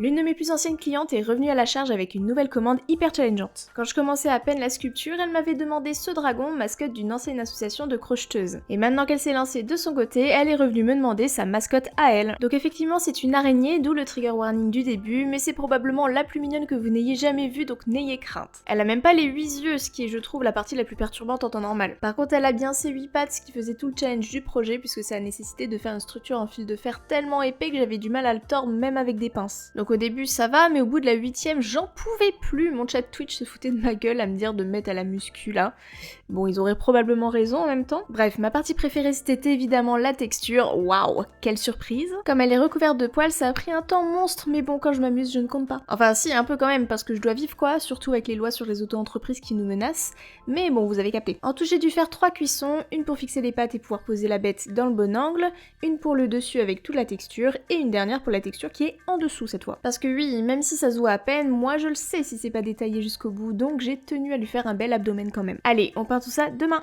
L'une de mes plus anciennes clientes est revenue à la charge avec une nouvelle commande hyper challengeante. Quand je commençais à peine la sculpture, elle m'avait demandé ce dragon, mascotte d'une ancienne association de crocheteuses. Et maintenant qu'elle s'est lancée de son côté, elle est revenue me demander sa mascotte à elle. Donc effectivement c'est une araignée, d'où le trigger warning du début, mais c'est probablement la plus mignonne que vous n'ayez jamais vue, donc n'ayez crainte. Elle a même pas les 8 yeux, ce qui est je trouve la partie la plus perturbante en temps normal. Par contre elle a bien ses 8 pattes, ce qui faisait tout le challenge du projet, puisque ça a nécessité de faire une structure en fil de fer tellement épais que j'avais du mal à le tordre même avec des pinces. Donc au début ça va, mais au bout de la 8ème, j'en pouvais plus. Mon chat Twitch se foutait de ma gueule à me dire de me mettre à la muscu là. Bon, ils auraient probablement raison en même temps. Bref, ma partie préférée c'était évidemment la texture. Waouh, quelle surprise. Comme elle est recouverte de poils, ça a pris un temps monstre, mais bon, quand je m'amuse, je ne compte pas. Enfin si, un peu quand même, parce que je dois vivre quoi, surtout avec les lois sur les auto-entreprises qui nous menacent. Mais bon, vous avez capté. En tout, j'ai dû faire 3 cuissons, une pour fixer les pattes et pouvoir poser la bête dans le bon angle, une pour le dessus avec toute la texture, et une dernière pour la texture qui est en dessous cette fois. Parce que oui, même si ça se voit à peine, moi je le sais si c'est pas détaillé jusqu'au bout, donc j'ai tenu à lui faire un bel abdomen quand même. Allez, on peint tout ça demain.